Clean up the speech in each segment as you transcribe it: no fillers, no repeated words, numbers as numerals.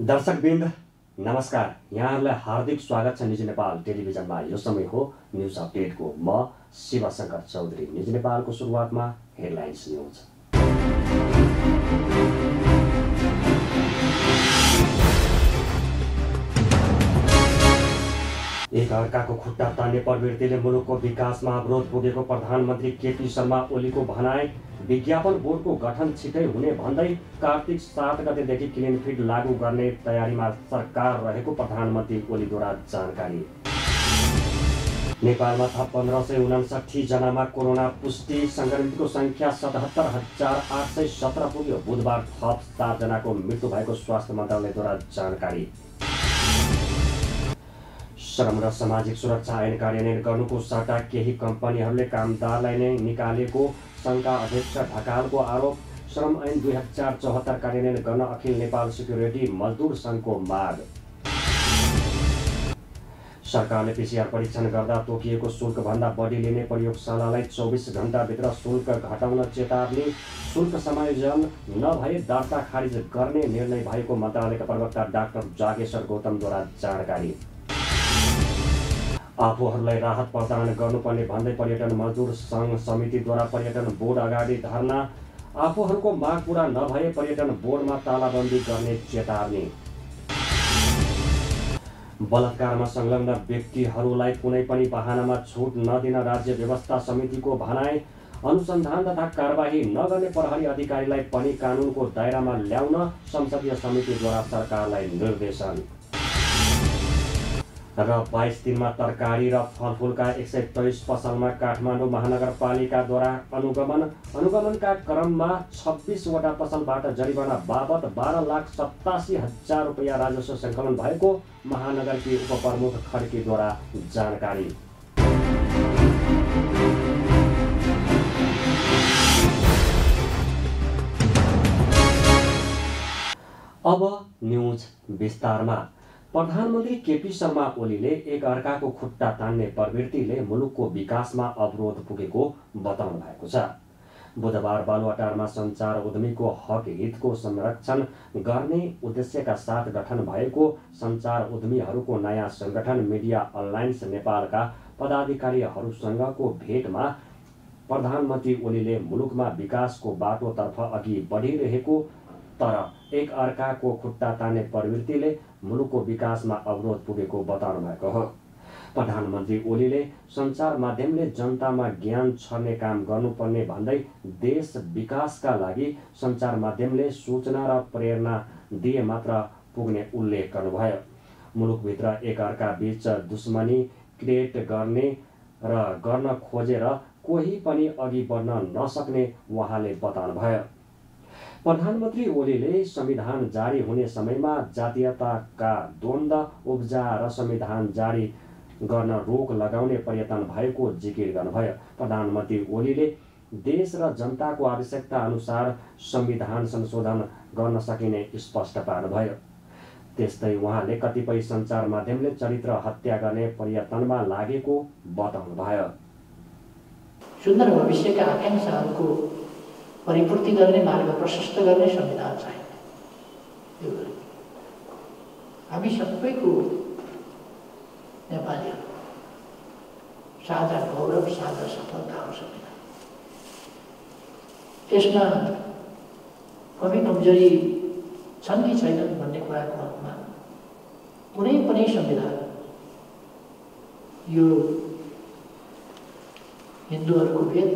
दर्शकवृन्द नमस्कार, यहाँहरूलाई हार्दिक स्वागत छ निजी नेपाल टेलिभिजनमा। यो समय हो न्युज अपडेटको। म शिवशंकर चौधरी। निजी नेपालको सुरुवातमा हेडलाइन्स न्युज। एक अर्काको खुट्टा तान्ने प्रवृत्तिले मुलुकको विकासमा अवरोध पुगेको प्रधानमन्त्री केपी शर्मा ओलीको भनाई। विज्ञापन बोर्डको गठन छिटै हुने भन्दै कार्तिक 7 गतेदेखि क्लिन फिड लागू गर्ने तयारीमा सरकार रहेको प्रधानमन्त्री ओलीद्वारा जानकारी। नेपालमा थप 1559 जनामा कोरोना पुष्टि। संक्रमितको संख्या 77,817 पुग्यो। बुधबार थप 7 जनाको मृत्यु भएको स्वास्थ्य मन्त्रालयद्वारा जानकारी। श्रम र सामाजिक सुरक्षा ऐन कार्यान्वयन गर्नुको सट्टा केही कम्पनीहरूले कामदारलाई नै निकालेको सङ्घका अध्यक्ष ढकालको आरोप। श्रम ऐन 2074 कार्यान्वयन गर्न अखिल नेपाल सिक्युरिटी मजदुर सङ्घको माग। सरकारले पिसिआर परीक्षण गर्दा तोकिएको शुल्कभन्दा बढी लिने प्रयोगशालालाई 24 घण्टाभित्र शुल्क घटाउन चेतावनी। शुल्क समायोजन नभए दर्ता खारिज गर्ने निर्णय भएको मन्त्रालयका प्रवक्ता डाक्टर जागेश्वर गौतमद्वारा जानकारी। आफूहरूलाई राहत प्रदान गर्नुपर्ने भन्दै पर्यटन मजदुर सङ्घ समितिद्वारा पर्यटन बोर्ड अगाडि धरना। आफूहरूको माग पूरा नभए पर्यटन बोर्डमा तालाबन्दी गर्ने चेतावनी। बलात्कारमा संलग्न व्यक्तिहरूलाई कुनै पनि बहानामा छुट नदिन राज्य व्यवस्था समितिको भनाई। अनुसन्धान तथा कारबाही नगर्ने प्रहरी अधिकारीलाई पनि कानुनको दायरामा ल्याउन संसदीय समितिद्वारा सरकारलाई निर्देशन। र 22 दिनमा तरकारी र फलफुलका 123 पसलमा काठमाडौँ महानगरपालिकाद्वारा अनुगमनका क्रममा 26 वटा पसलबाट जरिवाना बाबत 12,87,000 रुपैयाँ राजस्व सङ्कलन भएको महानगरकी उपप्रमुख खड्कीद्वारा जानकारी। अब न्युज विस्तारमा। प्रधानमन्त्री केपी शर्मा ओलीले एक अर्काको खुट्टा तान्ने प्रवृत्तिले मुलुकको विकासमा अवरोध पुगेको बताउनु भएको छ। बुधबार बालुवाटारमा सञ्चार उद्यमीको हक हितको संरक्षण गर्ने उद्देश्यका साथ गठन भएको सञ्चार उद्यमीहरूको नयाँ सङ्गठन मिडिया अलायन्स नेपालका पदाधिकारीहरूसँगको भेटमा प्रधानमन्त्री ओलीले मुलुकमा विकासको बाटोतर्फ अघि बढिरहेको तर एक अर्काको खुट्टा तान्ने प्रवृत्तिले मुलुकको विकासमा अवरोध पुगेको बताउनु भएको हो। प्रधानमन्त्री ओलीले सञ्चार माध्यमले जनतामा ज्ञान छर्ने काम गर्नुपर्ने भन्दै देश विकासका लागि सञ्चार माध्यमले सूचना र प्रेरणा दिए मात्र पुग्ने उल्लेख गर्नुभयो। मुलुकभित्र एक अर्का बीच दुश्मनी क्रिएट गर्ने र गर्न खोजेर कोही पनि अघि बढ्न नसक्ने उहाँले बताउनुभयो। प्रधानमन्त्री ओलीले संविधान जारी हुने समयमा जातीयताका द्वन्द्व उब्जाएर संविधान जारी गर्न रोक लगाउने प्रयत्न भएको जिकिर गर्नुभयो। प्रधानमन्त्री ओलीले देश र जनताको आवश्यकता अनुसार संविधान संशोधन गर्न सकिने स्पष्ट पार्नुभयो। त्यस्तै उहाँले कतिपय सञ्चार माध्यमले चरित्र हत्या गर्ने प्रयत्नमा लागेको बताउनुभयो। सुन्दर भविष्यका आकांक्षाहरूको परिपूर्ति गर्ने मार्ग प्रशस्त गर्ने संविधान चाहियो। हामी सबैको नेपालीहरू साझा गौरव साझा सफलता हो संविधान। त्यसमा कमी कमजोरी छन् कि छैनन् भन्ने कुराको हकमा कुनै पनि संविधान यो हिन्दूहरूको भेद,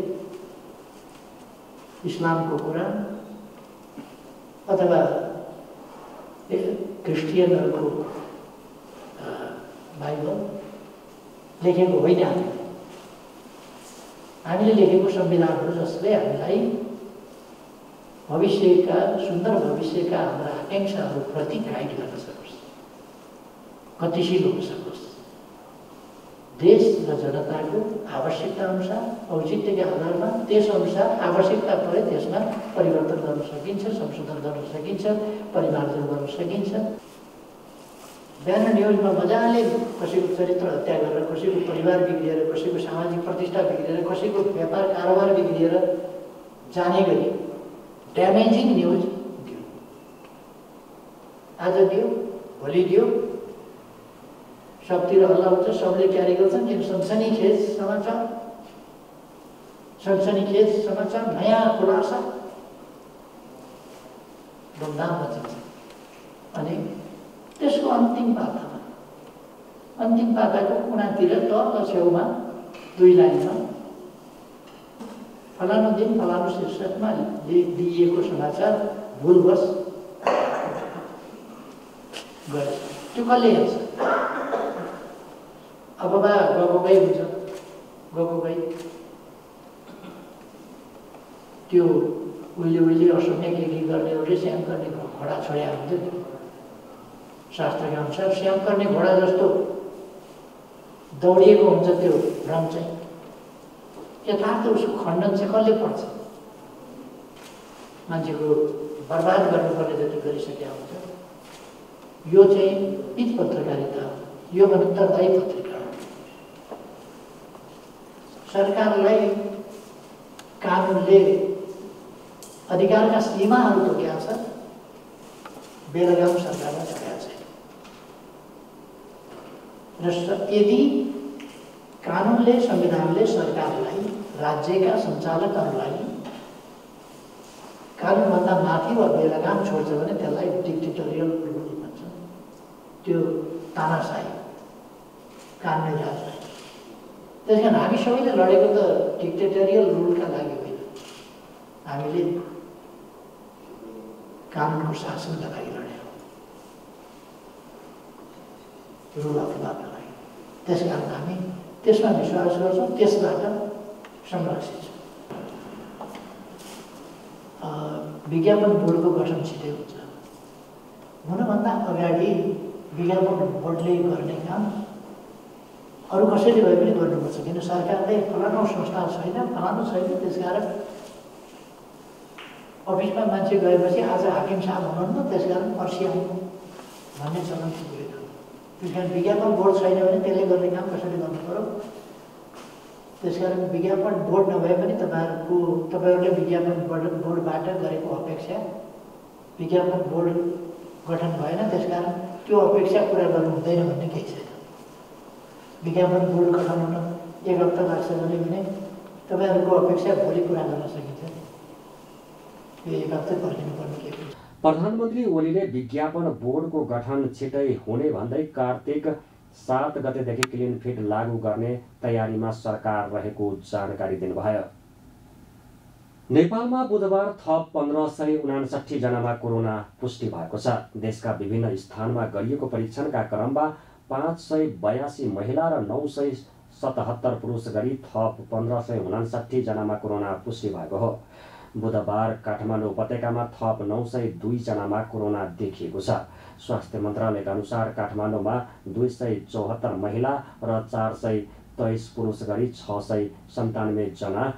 इस्लामको कुरान अथवा क्रिस्चियनहरूको बाइबल लेखेको होइन। हामीले लेखेको संविधानहरू जसले हामीलाई भविष्यका सुन्दर भविष्यका हाम्रा आकांक्षाहरूप्रति गाइड गर्न सकोस्, गतिशील हुन सकोस्, देश र जनताको आवश्यकता अनुसार औचित्यका आधारमा त्यसअनुसार आवश्यकता परे त्यसमा परिवर्तन गर्न सकिन्छ, संशोधन गर्न सकिन्छ, परिमार्जन गर्न सकिन्छ। बिहान न्युजमा मजाले कसैको चरित्र हत्या गरेर, कसैको परिवार बिग्रिएर, कसैको सामाजिक प्रतिष्ठा बिग्रिएर, कसैको व्यापार कारोबार बिग्रिएर जाने गरी ड्यामेजिङ न्युज आज दियो भोलि दियो, सबतिर हल्ला हुन्छ, सबले क्यारी गर्छन्। एक सनसनीखेज समाचार, नयाँ खुलासा धुमधाममा चल्छ। अनि त्यसको अन्तिम पाताको कुनातिर तल छेउमा 2 लाइनमा फलानु दिन फलानु शीर्षकमा दिइएको समाचार भुलवश गयो। त्यो कसले हेर्छ? अब गई हुन्छ, गई त्यो उहिले असम्यक लेखी गर्ने एउटै स्याम गर्ने घोडा छोड्या हुन्छ नि। शास्त्रका अनुसार स्याम गर्ने घोडा जस्तो दौडिएको हुन्छ त्यो भ्रम चाहिँ। यथार्थ उसको खण्डन चाहिँ कसले पर्छ? मान्छेको बर्बाद गर्नुपर्ने जति गरिसकेका हुन्छ। यो चाहिँ पिच पत्रकारिता हो, यो उत्तरदायी पत्रिका हो। सरकारलाई कानुनले अधिकारका सीमाहरू तोकेका छ, बेलगाम सरकारलाई छोडेका छैन। र यदि कानुनले, संविधानले सरकारलाई, राज्यका सञ्चालकहरूलाई कानुनभन्दा माथि वा बेलगाम छोड्छ भने त्यसलाई डिक्टेटोरियल रुल भन्छ। त्यो तानाशाही, कानुनी राजलाई। त्यस कारण हामी सबैले लडेको त डिक्टेटोरियल रुलका लागि होइन, हामीले कानुनको शासनका लागि लडेको, रुल अफ लका लागि। त्यस कारण हामी त्यसमा विश्वास गर्छौँ, त्यसबाट संरक्षित छौँ। विज्ञापन बोर्डको गठन छिटै हुन्छ। हुनभन्दा अगाडि विज्ञापन बोर्डले गर्ने काम अरू कसैले भए पनि गर्नुपर्छ। किन सरकारले फलानु संस्था छैन, फलानु छैन, त्यसकारण अफिसमा मान्छे गएपछि आज हाकिम साहब हुनुहुन्न, त्यसकारण पर्सि आउनु भन्ने चलन पुगेन। त्यस कारण विज्ञापन बोर्ड छैन भने त्यसले गर्ने काम कसरी गर्नु पर्यो? त्यसकारण विज्ञापन बोर्ड नभए पनि तपाईँहरूले विज्ञापन बोर्डबाट गरेको अपेक्षा विज्ञापन बोर्ड गठन भएन, त्यसकारण त्यो अपेक्षा पुरा गर्नु हुँदैन भन्ने केही छैन। विज्ञापन बोर्ड गठन हुन 1 हप्ता लाग्छ भने तपाईँहरूको अपेक्षा भोलि पुरा गर्न सकिन्छ। यो 1 हप्ता पर्खिनुपर्ने के हो? प्रधानमन्त्री ओलीले विज्ञापन बोर्डको गठन छिटै हुने भन्दै कार्तिक 7 गतेदेखि क्लिन फिट लागू गर्ने तयारीमा सरकार रहेको जानकारी दिनुभयो। नेपालमा बुधबार थप 1559 जनामा कोरोना पुष्टि भएको छ। देशका विभिन्न स्थानमा गरिएको परीक्षणका क्रममा 582 महिला र 977 पुरुष गरी थप 1559 जनामा कोरोना पुष्टि भएको हो। बुधबार काठमाडौँ उपत्यकामा थप 902 जनामा कोरोना देखिएको छ। स्वास्थ्य मन्त्रालयका अनुसार काठमाडौँमा 274 महिला र 423 पुरुष गरी 697 जना,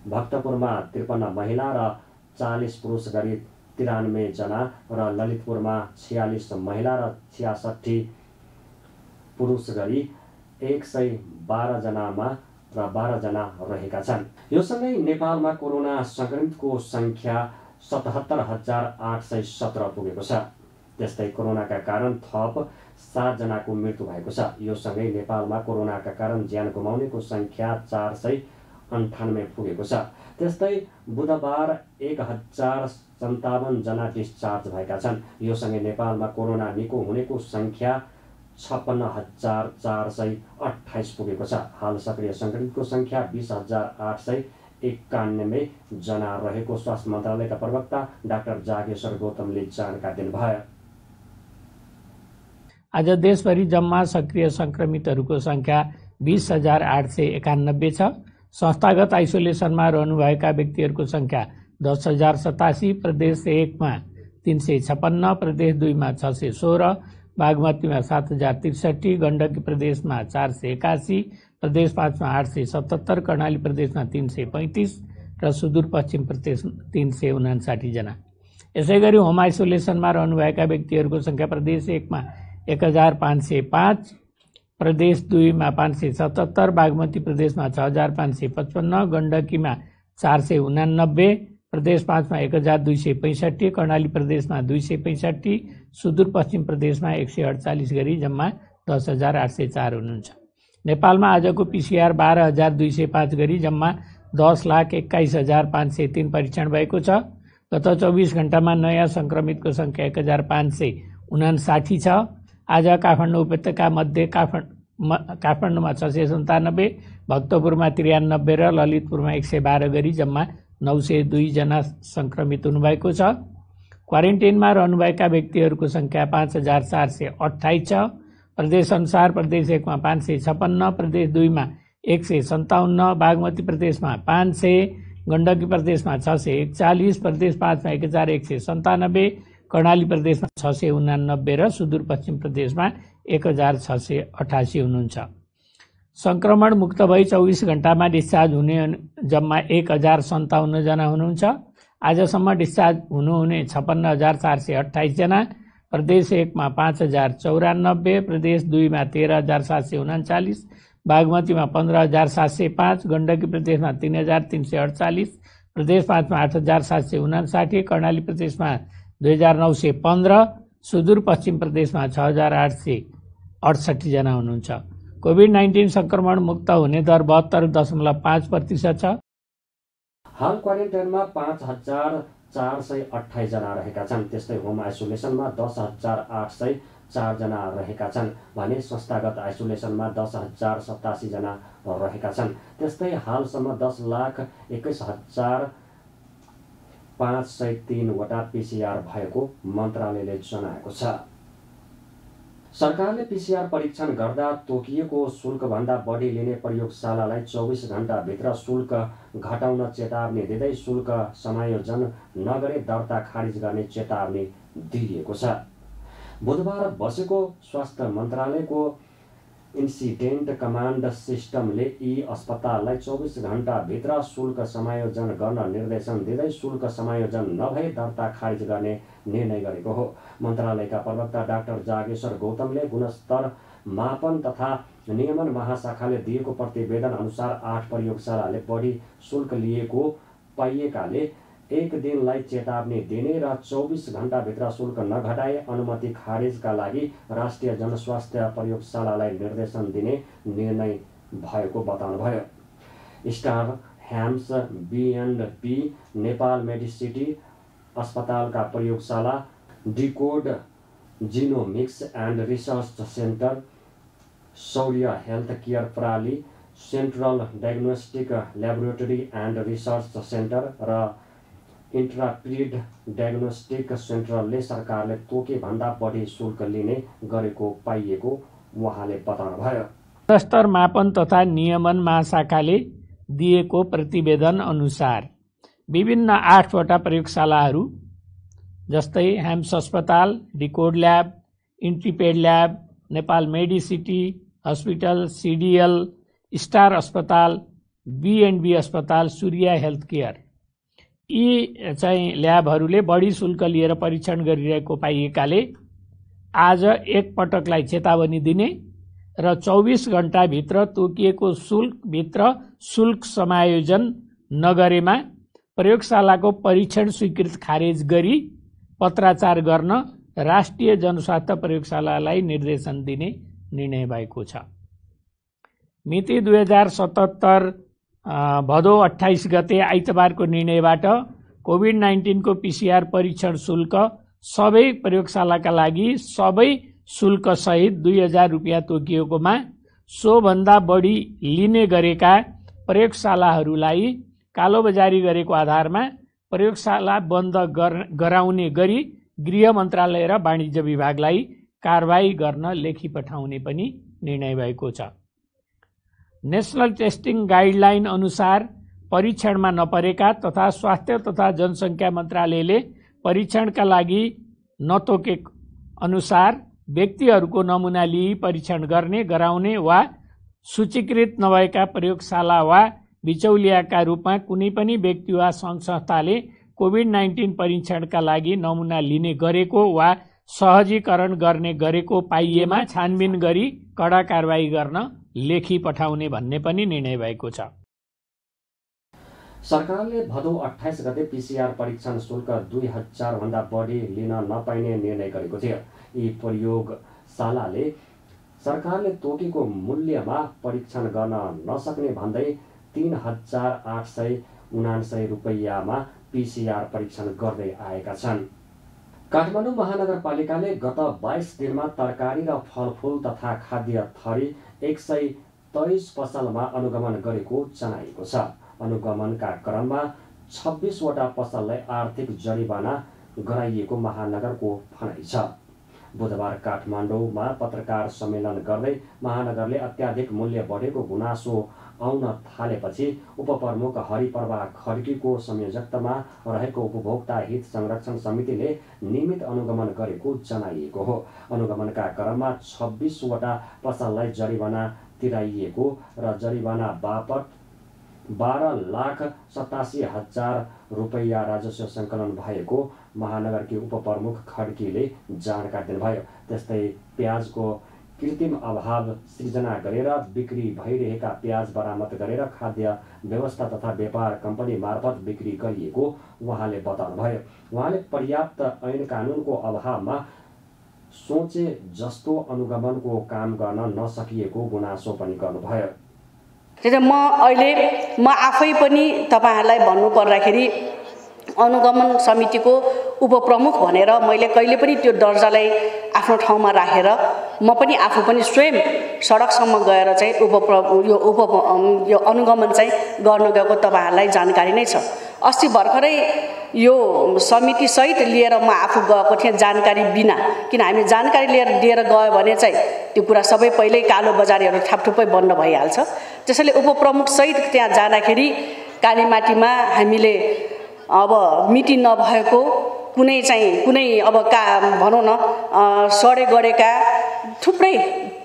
भक्तपुरमा 53 महिला र 40 पुरुष गरी 93 जना र ललितपुरमा 46 महिला र 66 पुरुष गरी 112 जनामा र 12 जना रहेका छन्। यो सँगै नेपालमा कोरोना संक्रमितको संख्या 77,817 पुगेको छ। त्यस्तै कोरोनाका कारण थप 7 जनाको मृत्यु भएको छ। यो सँगै नेपालमा कोरोनाका कारण ज्यान गुमाउनेको संख्या 498 पुगेको छ। त्यस्तै बुधबार 1057 जना डिस्चार्ज भएका छन्। यो सँगै नेपालमा कोरोना निको हुनेको संख्या 56,428 पुगेको छ। हाल सक्रिय संक्रमितको संख्या 20,891 जना रहेको स्वास्थ्य मन्त्रालयका प्रवक्ता डाक्टर जागेश्वर गौतमले जानकारी दिनुभयो। आज देशभरि जम्मा सक्रिय संक्रमितहरूको संख्या 20,891 छ। संस्थागत आइसोलेसनमा रहनुभएका व्यक्तिहरूको संख्या 10,087, प्रदेश 1 मा 356, प्रदेश 2 मा 616, बागमतीमा 7,063, गण्डकी प्रदेशमा 481, प्रदेश 5 मा 877, कर्णाली प्रदेशमा 335 र सुदूरपश्चिम प्रदेश 359 जना। यसैगरी होम आइसोलेसनमा रहनुभएका व्यक्तिहरूको संख्या प्रदेश 1 मा 1,505, प्रदेश 2 मा 577, बागमती प्रदेशमा 6,555, गण्डकीमा 489, प्रदेश 5 मा 1265, कर्णाली प्रदेशमा 265, सुदूरपश्चिम प्रदेशमा 148 गरी जम्मा 10,804 हुनुहुन्छ। नेपालमा आजको PCR 12,205 गरी जम्मा 10,21,503 परीक्षण भएको छ। गत 24 घण्टामा नयाँ संक्रमितको संख्या 1,559 छ। आज काठमाडौँ उपत्यका मध्ये काठमाडौँमा 697, भक्तपुरमा 93 र ललितपुरमा 112 गरी जम्मा 902 जना संक्रमित हुनुभएको छ। क्वारेन्टाइनमा रहनुभएका व्यक्तिहरूको संख्या 5,428 छ। प्रदेश अनुसार प्रदेश 1 मा 556, प्रदेश 2 मा 157, बागमती प्रदेशमा 500, गण्डकी प्रदेशमा 641, प्रदेश 5 मा 1,197, कर्णाली प्रदेशमा 689 र सुदूरपश्चिम प्रदेशमा 1,688 हुनुहुन्छ। संक्रमण मुक्त भई 24 घण्टामा डिस्चार्ज हुने जम्मा 1,057 जना हुनुहुन्छ। आजसम्म डिस्चार्ज हुनुहुने 56,428 जना। प्रदेश 1 मा 5,094, प्रदेश 2 मा 13,739, बागमतीमा 15,705, गण्डकी प्रदेशमा 3,348, प्रदेश 5 मा 8,759, कर्णाली प्रदेशमा 2,915, सुदूरपश्चिम प्रदेशमा 6,868 जना हुनुहुन्छ। कोभिड-19 संक्रमण मुक्त हुने दर 72.5% छ। हाल क्वारेन्टाइनमा 5,428 जना रहेका छन्। त्यस्तै होम आइसोलेसनमा 10,804 जना रहेका छन् भने संस्थागत आइसोलेसनमा 10,087 जना रहेका छन्। त्यस्तै हालसम्म 10,21,503 वटा PCR भएको मन्त्रालयले जनाएको छ। सरकारले PCR परीक्षण गर्दा तोकिएको शुल्कभन्दा बढी लिने प्रयोगशालालाई 24 घण्टाभित्र शुल्क घटाउन चेतावनी दिँदै शुल्क समायोजन नगरे दर्ता खारिज गर्ने चेतावनी दिइएको छ। बुधबार बसेको स्वास्थ्य मन्त्रालयको इन्सिडेन्ट कमान्ड सिस्टमले यी अस्पताललाई 24 घण्टाभित्र शुल्क समायोजन गर्न निर्देशन दिँदै शुल्क समायोजन नभए दर्ता खारिज गर्ने निर्णय गरेको हो। मन्त्रालयका प्रवक्ता डाक्टर जागेश्वर गौतमले गुणस्तर मापन तथा नियमन महाशाखाले दिएको प्रतिवेदन अनुसार 8 प्रयोगशालाले बढी शुल्क लिएको पाइएकाले 1 दिनलाई चेतावनी दिने र 24 घण्टाभित्र शुल्क नघटाए अनुमति खारिजका लागि राष्ट्रिय जनस्वास्थ्य प्रयोगशालालाई निर्देशन दिने निर्णय भएको बताउनुभयो। Star HAMS B&P Nepal Mediciti अस्पतालका प्रयोगशाला, decode genomics and research centre, Shaurya health care प्रणाली, central diagnostic laboratory and research centre र इन्ट्राप्रिड डायग्नोस्टिक सेन्टरले सरकारले तोके भन्दा बढी शुल्क लिने गरेको पाइएको उहाँले बताउनुभयो। गुणस्तर मापन तथा नियमन महाशाखाले दिएको प्रतिवेदन अनुसार विभिन्न 8 वटा प्रयोगशालाहरू जस्तै ह्याम्स अस्पताल, decode lab, Intrepid lab, Nepal Mediciti hospital, CDL, star अस्पताल, B&B अस्पताल, सूर्य हेल्थ केयर यी चाहिँ ल्याबहरूले बढी शुल्क लिएर परीक्षण गरिरहेको पाइएकाले आज एक पटकलाई चेतावनी दिने र 24 घण्टाभित्र तोकिएको शुल्कभित्र शुल्क समायोजन नगरेमा प्रयोगशालाको परीक्षण स्वीकृत खारेज गरी पत्राचार गर्न राष्ट्रिय जनस्वास्थ्य प्रयोगशालालाई निर्देशन दिने निर्णय भएको छ। मिति 2077 भदौ 28 गते आइतबारको निर्णयबाट कोभिड-19 को PCR परीक्षण शुल्क सबै प्रयोगशालाका लागि सबै शुल्क सहित 2000 रुपियाँ तोकिएकोमा सोभन्दा बढी लिने गरेका प्रयोगशालाहरूलाई कालोबजारी गरेको आधारमा प्रयोगशाला बन्द गराउने गरी गृह मन्त्रालय र वाणिज्य विभागलाई कारबाही गर्न लेखी पठाउने पनि निर्णय भएको छ। नेशनल टेस्टिङ गाइडलाइन अनुसार परीक्षणमा नपरेका तथा स्वास्थ्य तथा जनसङ्ख्या मन्त्रालयले परीक्षणका लागि नतोके अनुसार व्यक्तिहरूको नमुना लिई परीक्षण गर्ने गराउने वा सूचीकृत नभएका प्रयोगशाला वा बिचौलियाका रूपमा कुनै पनि व्यक्ति वा संस्थाले कोभिड-19 परीक्षणका लागि नमुना लिने गरेको वा सहजीकरण गर्ने गरेको पाइएमा छानबिन गरी कडा कारबाही गर्न लेखी पठाउने भन्ने पनि निर्णय भएको छ। सरकारले भदौ 28 गते पीसीआर परीक्षण शुल्क 2000 भन्दा बढी लिन नपाइने निर्णय गरेको थियो। यी प्रयोगशालाले सरकारले तोकेको मूल्यमा परीक्षण गर्न नसक्ने भन्दै 3879 रुपैयाँमा पीसीआर परीक्षण गर्दै आएका छन्। काठमाडौँ महानगरपालिकाले गत 22 दिनमा तरकारी र फलफुल तथा खाद्य थरी 123 पसलमा अनुगमन गरेको जनाइएको छ। अनुगमनका क्रममा 26 वटा पसललाई आर्थिक जरिवाना गराइएको महानगरको भनाइ छ। बुधबार काठमाडौँमा पत्रकार सम्मेलन गर्दै महानगरले अत्याधिक मूल्य बढेको गुनासो आउन थालेपछि उपप्रमुख हरिप्रभा खड्कीको संयोजकतामा रहेको उपभोक्ता हित संरक्षण समितिले नियमित अनुगमन गरेको जनाइएको हो। अनुगमनका क्रममा 26 वटा पसललाई जरिवाना तिराइएको र जरिवाना बापत 12,87,000 रुपैयाँ राजस्व सङ्कलन भएको महानगरकी उपप्रमुख खड्कीले जानकारी दिनुभयो। त्यस्तै प्याजको कृत्रिम अभाव सृजना गरेर बिक्री भइरहेका प्याज बरामद गरेर खाद्य व्यवस्था तथा व्यापार कम्पनी मार्फत बिक्री गरिएको उहाँले बताउनुभयो। उहाँले पर्याप्त ऐन कानुनको अभावमा सोचे जस्तो अनुगमनको काम गर्न नसकिएको गुनासो पनि गर्नुभयो। म आफै पनि तपाईहरुलाई भन्नु पर्दाखेरि अनुगमन समितिको उपप्रमुख भनेर मैले कहिले पनि त्यो दर्जालाई आफ्नो ठाउँमा राखेर म पनि आफू पनि स्वयं सडकसम्म गएर चाहिँ यो अनुगमन चाहिँ गर्न गएको तपाईहरुलाई जानकारी नै छ। अस्ति भर्खरै यो समिति सहित लिएर म आफू गएको थिएँ जानकारी बिना, किन हामी जानकारी दिएर गयो भने चाहिँ त्यो कुरा सबै पहिल्यै कालो बजारीहरू ठापठुप्पै बन्द भइहाल्छ। त्यसैले उपप्रमुख सहित त्यहाँ जाँदाखेरि कालीमाटीमा हामीले अब मिति नभएको कुनै अब भनौँ न सडे गरेका थुप्रै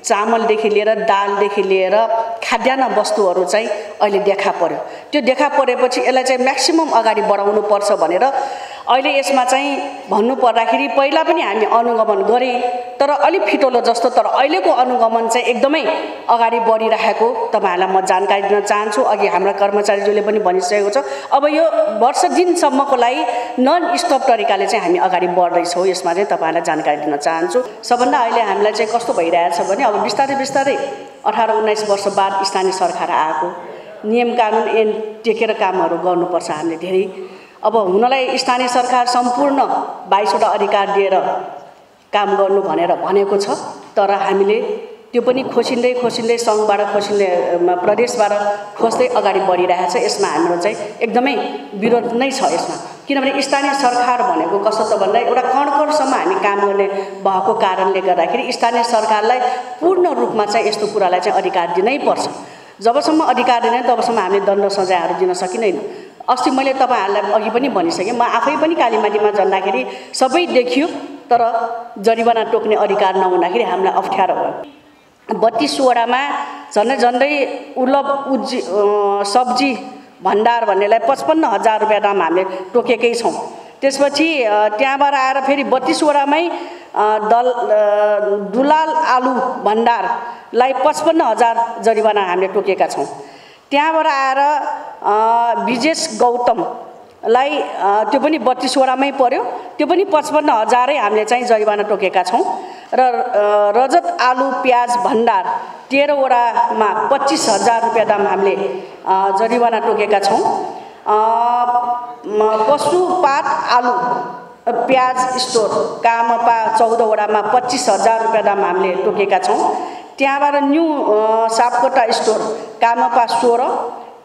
चामलदेखि लिएर दालदेखि लिएर खाद्यान्न वस्तुहरू चाहिँ अहिले देखा पर्यो। त्यो देखा परेपछि यसलाई चाहिँ म्याक्सिमम अगाडि बढाउनु पर्छ भनेर अहिले यसमा चाहिँ भन्नु पर्दाखेरि पहिला पनि हामी अनुगमन गरे तर अलि फिटोलो जस्तो, तर अहिलेको अनुगमन चाहिँ एकदमै अगाडि बढिरहेको तपाईहरुलाई म जानकारी दिन चाहन्छु। अघि हाम्रा कर्मचारीज्यूले पनि भनिसकेको छ, अब यो वर्ष दिनसम्मको लागि नन स्टप तरिकाले चाहिँ हामी अगाडि बढ्दैछौँ। यसमा चाहिँ तपाईहरुलाई जानकारी दिन चाहन्छु। सबभन्दा अहिले हामीलाई चाहिँ कस्तो भइरहेछ भने अब बिस्तारै 18-19 वर्ष बाद स्थानीय सरकार आएको, नियम कानुन टेकेर कामहरू गर्नुपर्छ हामीले धेरै। अब हुनलाई स्थानीय सरकार सम्पूर्ण 22 वटा अधिकार दिएर काम गर्नु भनेर भनेको छ, तर हामीले त्यो पनि खोसिँदै सङ्घबाट खोसिँदै प्रदेशबाट खोज्दै अगाडि बढिरहेछ। यसमा हाम्रो चाहिँ एकदमै विरोध नै छ यसमा, किनभने स्थानीय सरकार भनेको कस्तो त भन्दा एउटा कणकणसम्म हामी काम गर्ने भएको कारणले गर्दाखेरि स्थानीय सरकारलाई पूर्ण रूपमा चाहिँ यस्तो कुरालाई चाहिँ अधिकार दिनै पर्छ। जबसम्म अधिकार दिँदैन तबसम्म हामीले दण्ड सजायहरू दिन सकिँदैन। अस्ति मैले तपाईहरुलाई अघि पनि भनिसकेँ, म आफै पनि कालीमाटीमा जाँदाखेरि सबै देखियो तर जरिवाना टोक्ने अधिकार नहुँदाखेरि हामीलाई अप्ठ्यारो भयो। 32 वडामा झन्डै सब्जी भण्डार भन्नेलाई 55,000 रुपैयाँ दाम हामीले टोकेकै छौँ। त्यसपछि त्यहाँबाट आएर फेरि 32 वडामै दुलाल आलु भण्डारलाई 55,000 जरिवाना हामीले टोकेका छौँ। त्यहाँबाट आएर विजेश गौतमलाई त्यो पनि 32 वडामै पर्यो, त्यो पनि 55,000 हामीले चाहिँ जरिवाना टोकेका छौँ। र रजत आलु प्याज भण्डार 13 वडामा 25,000 रुपैयाँ दाम हामीले जरिवाना टोकेका छौँ। पशुपात आलु प्याज स्टोर कामपा 14 वडामा 25,000 रुपैयाँ दाम हामीले टोकेका छौँ। त्यहाँबाट न्यू सापकोटा स्टोर कामपा 16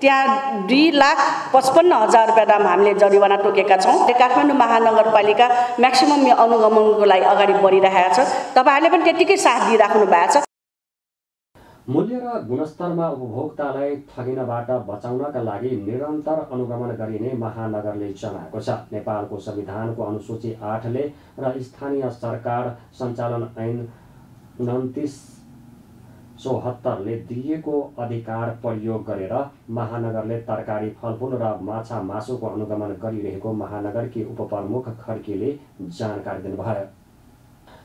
त्यहाँ 2,55,000 रुपैयाँ दाम हामीले जरिवाना टोकेका छौँ। काठमाडौँ महानगरपालिका म्याक्सिमम यो अनुगमनको लागि अगाडि बढिरहेको छ। तपाईहरुले पनि त्यतिकै साथ दिइराख्नु भएको छ। मूल्य र गुणस्तरमा उपभोक्तालाई ठगिनबाट बचाउनका लागि निरन्तर अनुगमन गरिने महानगरले जनाएको छ। नेपालको संविधानको अनुसूची 8ले र स्थानीय सरकार सञ्चालन ऐन 2974ले दिएको अधिकार प्रयोग गरेर महानगरले तरकारी फलफुल र माछा मासुको अनुगमन गरिरहेको महानगरकी उपप्रमुख खड्कीले जानकारी दिनुभयो।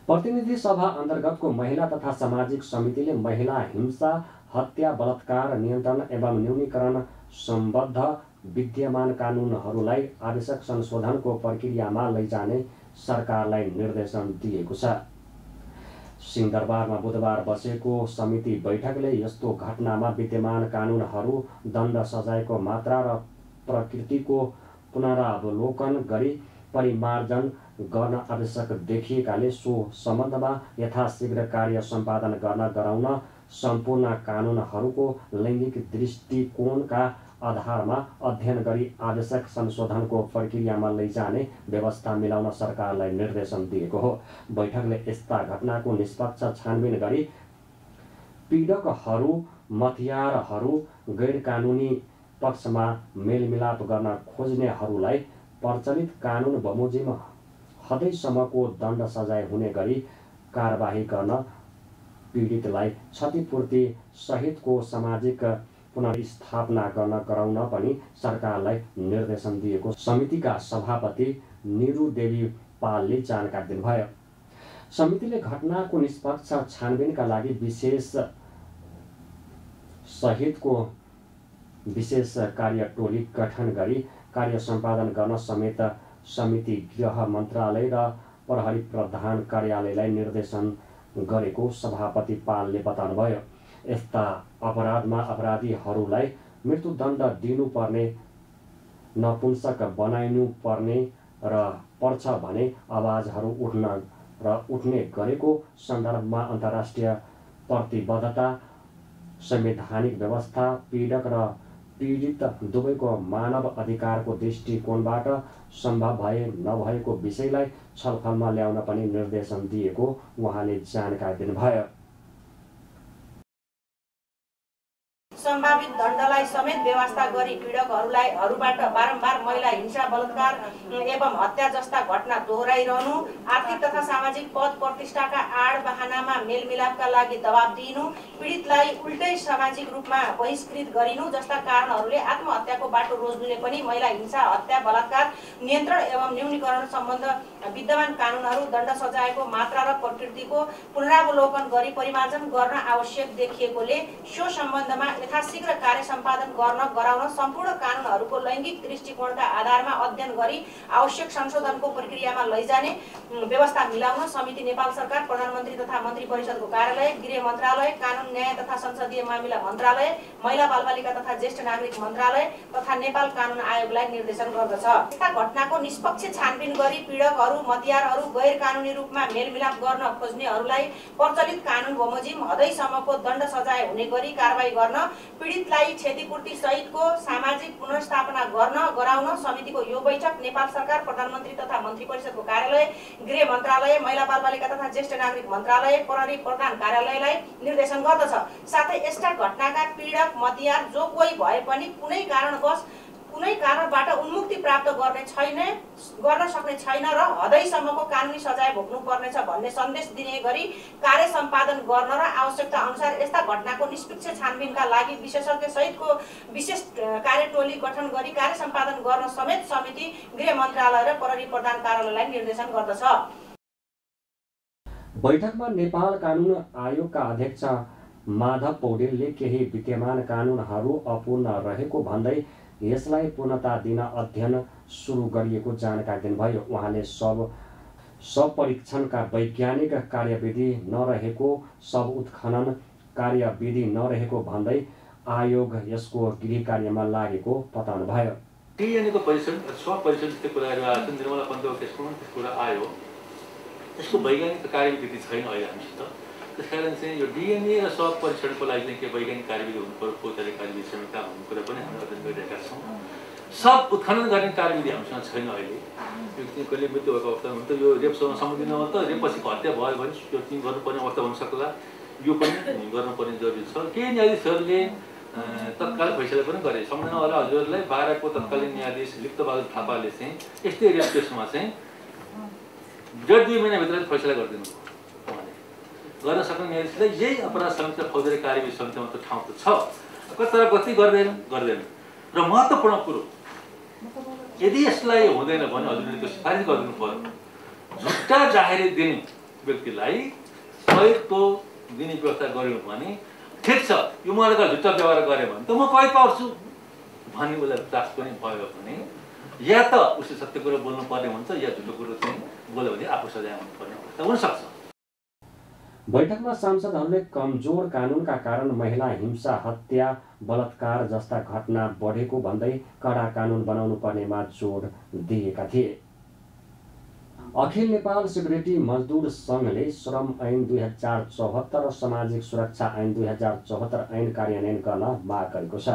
प्रतिनिधि सभा अन्तर्गतको महिला तथा सामाजिक समितिले महिला हिंसा, हत्या, बलात्कार नियन्त्रण एवं न्यूनीकरण सम्बद्ध विद्यमान कानुनहरूलाई आवश्यक संशोधनको प्रक्रियामा लैजाने सरकारलाई निर्देशन दिएको छ। सिंहदरबारमा बुधबार बसेको समिति बैठकले यस्तो घटनामा विद्यमान कानुनहरू, दण्ड सजायको मात्रा र प्रकृतिको पुनरावलोकन गरी परिमार्जन गर्न आवश्यक देखिएकाले सो सम्बन्धमा यथाशीघ्र कार्य सम्पादन गर्न गराउन सम्पूर्ण कानुनहरूको लैङ्गिक दृष्टिकोणका आधारमा अध्ययन गरी आवश्यक संशोधनको प्रक्रियामा लैजाने व्यवस्था मिलाउन सरकारलाई निर्देशन दिएको हो। बैठकले यस्ता घटनाको निष्पक्ष छानबिन गरी पीडकहरू, मथियारहरू, गैर कानुनी पक्षमा मेलमिलाप गर्न खोज्नेहरूलाई प्रचलित कानुन बमोजिम हदैसम्मको दण्ड सजाय हुने गरी कारबाही गर्न, पीडितलाई क्षतिपूर्ति सहितको सामाजिक पुनर्स्थापना गर्न गराउन पनि सरकारलाई निर्देशन दिएको समितिका सभापति निरु देवी पालले जानकारी दिनुभयो। समितिले घटनाको निष्पक्ष छानबिनका लागि विशेष कार्य टोली गठन गरी कार्य सम्पादन गर्न समेत समिति गृह मन्त्रालय र प्रहरी प्रधान कार्यालयलाई निर्देशन गरेको सभापति पालले बताउनुभयो। यस्ता अपराधमा अपराधीहरूलाई मृत्युदण्ड दिनुपर्ने, नपुंसक बनाइनुपर्ने र पर्छ भने आवाजहरू उठ्ने गरेको सन्दर्भमा अन्तर्राष्ट्रिय प्रतिबद्धता, संवैधानिक व्यवस्था, पीडक र पीडित दुवैको मानव अधिकारको दृष्टिकोणबाट सम्भव भए नभएको विषयलाई छलफलमा ल्याउन पनि निर्देशन दिएको उहाँले जानकारी दिनुभयो। सम्भावित दण्डलाई समेत व्यवस्था गरी पीडकहरूबाट बारम्बार महिला हिंसा, बलात्कार एवं हत्या जस्ता घटना दोहोऱ्याइरहनु, आर्थिक तथा सामाजिक पद प्रतिष्ठाका आड बहानामा मेलमिलापका लागि दबाब दिइनु, पीडितलाई उल्टै सामाजिक रूपमा बहिष्कृत गरिनु जस्ता कारणहरूले आत्महत्याको बाटो रोज्नुले पनि महिला हिंसा, हत्या, बलात्कार नियन्त्रण एवं न्यूनीकरण सम्बन्ध विद्यमान कानुनहरू, दण्ड सजायको मात्रा र प्रकृतिको पुनरावलोकन गरी परिमार्जन गर्न आवश्यक देखिएकोले सो सम्बन्धमा यथाशीघ्र कार्य सम्पादन गर्न गराउन सम्पूर्ण कानुनहरूको लैङ्गिक दृष्टिकोणका आधारमा अध्ययन गरी आवश्यक संशोधनको प्रक्रियामा लैजाने व्यवस्था मिलाउन समिति नेपाल सरकार, प्रधानमन्त्री तथा मन्त्री परिषदको कार्यालय, गृह मन्त्रालय, कानुन न्याय तथा संसदीय मामिला मन्त्रालय, महिला बालबालिका तथा ज्येष्ठ नागरिक मन्त्रालय तथा नेपाल कानुन आयोगलाई निर्देशन गर्दछ। यस्ता घटनाको निष्पक्ष छानबिन गरी पीडकहरू, मतियारहरू, गैर कानुनी रूपमा मेलमिलाप गर्न खोज्नेहरूलाई प्रचलित कानुन बमोजिम हदैसम्मको दण्ड सजाय हुने गरी कारबाही गर्न, पीडितलाई क्षतिपूर्ति सहितको सामाजिक पुनर्स्थापना गर्न गराउन समितिको यो बैठक नेपाल सरकार, प्रधानमन्त्री तथा मन्त्री परिषदको कार्यालय, गृह मन्त्रालय, महिला बालबालिका तथा ज्येष्ठ नागरिक मन्त्रालय, प्रहरी प्रधान कार्यालयलाई निर्देशन गर्दछ। साथै यस्ता घटनाका पीडक, मतियार जो कोही भए पनि कुनै कारणबाट उन्मुक्ति प्राप्त गर्न सक्ने छैन र हदैसम्मको कानुनी सजाय भोग्नु पर्नेछ भन्ने सन्देश दिने गरी कार्य सम्पादन गर्न र आवश्यकता अनुसार यस्ता घटनाको निष्पक्ष छानबिनका लागि विशेषज्ञ सहितको विशेष कार्य टोली गठन गरी कार्य सम्पादन गर्न समेत समिति गृह मन्त्रालय र प्रहरी प्रधान कार्यालयलाई निर्देशन गर्दछ। बैठकमा नेपाल कानुन आयोगका अध्यक्ष माधव पौडेलले केही विद्यमान कानुनहरू अपूर्ण रहेको भन्दै यसलाई पूर्णता दिन अध्ययन सुरु गरिएको जानकारी दिनुभयो। उहाँले सब परीक्षणका वैज्ञानिक कार्यविधि नरहेको, सब उत्खनन कार्यविधि नरहेको भन्दै आयोग यसको गृह कार्यमा लागेको बताउनुभयो। डिएनएको परीक्षण, स्वपरीक्षण जस्तै कुराहरू आएको छ। निर्मला पन्तको केसमा पनि त्यो कुरा आयो। यसको वैज्ञानिक कार्यविधि छैन अहिले हामीसित। त्यसकारण चाहिँ यो डिएनए र सब परीक्षणको लागि चाहिँ के वैज्ञानिक कार्यविधि हुनु पर्यो, फौजदारी कार्यविधि समेत हुने कुरा पनि हामी अध्ययन गरिरहेका छौँ। सब उत्खनन गर्ने कार्यविधि हामीसँग छैन अहिले। यो कहिले मृत्यु भएको अवस्थामा त यो रेपसँग सम्बन्धित नभए त रेपपछिको हत्या भयो भने त्यो चाहिँ गर्नुपर्ने अवस्था हुनसक्ला, यो पनि गर्नुपर्ने जरुरी छ। केही न्यायाधीशहरूले तत्काल फैसला पनि गरे। सम्झनावाला हजुरहरूलाई बाह्रको तत्कालीन न्यायाधीश लिप्तबहादुर थापाले चाहिँ यस्तै रेप केसमा चाहिँ 1.5 महिनाभित्र फैसला गरिदिनु गर्न सक्ने न्यायाधीशलाई यही अपराध समिति फौजदारी कार्यविधि समितिमा त ठाउँ त छ, तर कति गर्दैन र महत्त्वपूर्ण कुरो यदि यसलाई हुँदैन भने हजुरले त्यो सिफारिस गरिदिनु पर्यो। झुट्टा जाहेरी दिने व्यक्तिलाई कैदको दिने व्यवस्था गर्यौँ भने ठिक छ, यो मलाई झुट्टा व्यवहार गरेँ भने त म कैद पाउँछु, भन्ने उसलाई त्रास पनि भयो भने या त उसले सत्य कुरो बोल्नुपर्ने हुन्छ या झुटो कुरो चाहिँ बोल्यो भने आफू सजाय हुनुपर्ने अवस्था हुनसक्छ। बैठकमा सांसदहरूले कमजोर कानुनका कारण महिला हिंसा, हत्या, बलात्कार जस्ता घटना बढेको भन्दै कडा कानुन बनाउनु पर्नेमा जोड दिएका थिए। अखिल नेपाल सिक्युरिटी मजदुर सङ्घले श्रम ऐन 2074 र सामाजिक सुरक्षा ऐन 2074 ऐन कार्यान्वयन गर्न माग गरेको छ।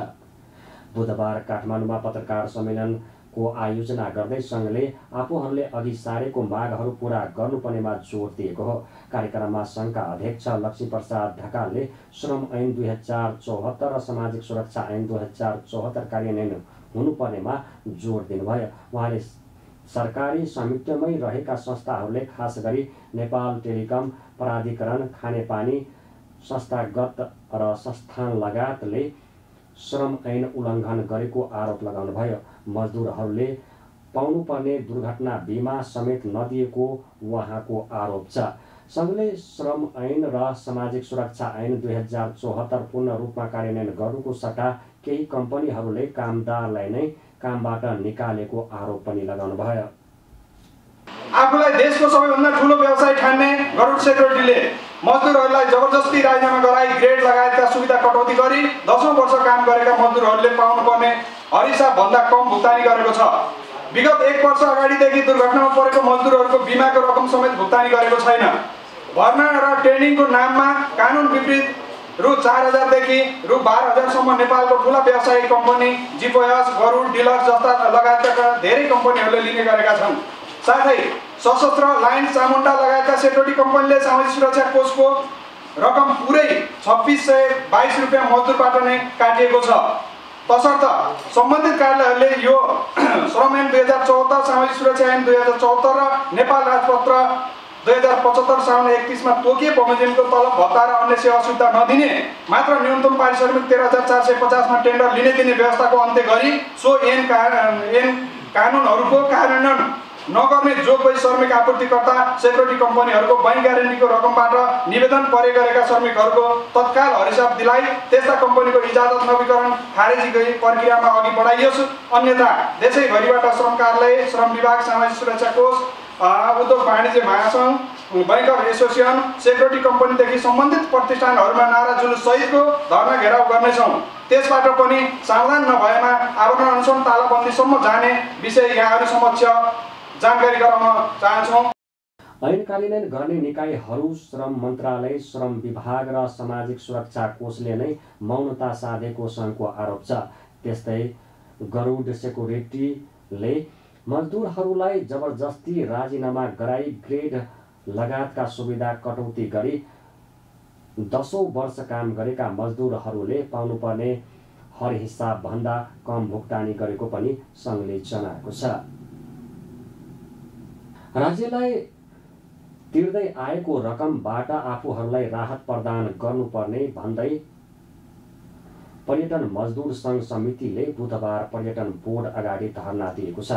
बुधबार काठमाडौँमा पत्रकार सम्मेलनको आयोजना गर्दै सङ्घले आफूहरूले अघि सारेको मागहरू पूरा गर्नुपर्नेमा जोड दिएको हो। कार्यक्रममा सङ्घका अध्यक्ष लक्ष्मीप्रसाद ढकालले श्रम ऐन 2074 र सामाजिक सुरक्षा ऐन 2074 कार्यान्वयन हुनुपर्नेमा जोड दिनुभयो। उहाँले सरकारी स्वामित्वमै रहेका संस्थाहरूले खास गरी नेपाल टेलिकम प्राधिकरण, खानेपानी संस्थागत र संस्थान लगायतले श्रम ऐन उल्लङ्घन गरेको आरोप लगाउनुभयो। मजदुरहरूले पाउनुपर्ने दुर्घटना बिमा समेत नदिएको उहाँको आरोप छ। सङ्घले श्रम ऐन र सामाजिक सुरक्षा ऐन 2074 पूर्ण रूपमा कार्यान्वयन गर्नुको सट्टा केही कम्पनीहरूले कामदारलाई नै कामबाट निकालेको आरोप पनि लगाउनुभयो। आफूलाई देशको सबैभन्दा ठुलो व्यवसाय ठान्ने गरुड सेक्युरिटीले मजदुरहरूलाई जबरजस्ती राजीनामा गराई ग्रेड लगायतका सुविधा कटौती गरी 10औं वर्ष काम गरेका मजदुरहरूले पाउनुपर्ने हरिसाभन्दा कम भुक्तानी गरेको छ। विगत 1 वर्ष अगाडिदेखि दुर्घटनामा परेको मजदुरहरूको बिमाको रकम समेत भुक्तानी गरेको छैन। भर्ना र ट्रेनिङको नाममा कानुन विपरीत रु 4000 देखि रु 12000 सम्म नेपालको ठुला व्यवसायिक कम्पनी जिपोयस, गरुड, डिलक्स जस्ता लगायतका धेरै कम्पनीहरूले लिने गरेका छन्। साथै सशस्त्र, लायन्स, चामुण्डा लगायतका सेक्युरिटी कम्पनीले सामाजिक सुरक्षा कोषको रकम पुरै 2622 रुपियाँ मजदुरबाट नै काटिएको छ। तसर्थ सम्बन्धित कार्यालयहरूले यो श्रम ऐन 2074, सामाजिक सुरक्षा ऐन 2074 र नेपाल राजपत्र 2075 साउन 31 मा तोकिए बमोजिमको तलब भत्ता र अन्य सेवा सुविधा नदिने, मात्र न्यूनतम पारिश्रमिक 13450 मा टेन्डर लिने दिने व्यवस्थाको अन्त्य गरी सो ऐन कानुनहरूको कार्यान्वयन नगर्ने जो कोही श्रमिक आपूर्तिकर्ता सेक्युरिटी कम्पनीहरूको बैंक ग्यारेन्टीको रकमबाट निवेदन परे गरेका श्रमिकहरूको तत्काल हरिसाब दिलाई त्यस्ता कम्पनीको इजाजत नवीकरण खारेजी प्रक्रियामा अघि बढाइयोस्। अन्यथा देशैभरिबाट श्रम कार्यालय, श्रम विभाग, सामाजिक सुरक्षा कोष, उद्योग वाणिज्य महासङ्घ, बैंकर एसोसिएसन, सेक्युरिटी कम्पनीदेखि सम्बन्धित प्रतिष्ठानहरूमा नारा जुलुस सहितको धरना घेराउ गर्नेछौँ। त्यसबाट पनि सावधान नभएमा आवरण अनसन तालाबन्दीसम्म जाने विषय यहाँहरू समक्ष जानकारी गराउन चाहन्छौँ। ऐन कार्यान्वयन गर्ने निकायहरू श्रम मन्त्रालय, श्रम विभाग र सामाजिक सुरक्षा कोषले नै मौनता साधेको सङ्घको आरोप छ। त्यस्तै गरुड सेक्युरिटीले मजदुरहरूलाई जबरजस्ती राजीनामा गराई ग्रेड लगायतका सुविधा कटौती गरी 10औं वर्ष काम गरेका मजदुरहरूले पाउनुपर्ने हर हिसाबभन्दा कम भुक्तानी गरेको पनि सङ्घले जनाएको छ। राज्यलाई तिर्दै आएको रकमबाट आफूहरूलाई राहत प्रदान गर्नुपर्ने भन्दै पर्यटन मजदुर सङ्घ समितिले बुधबार पर्यटन बोर्ड अगाडि धरना दिएको छ।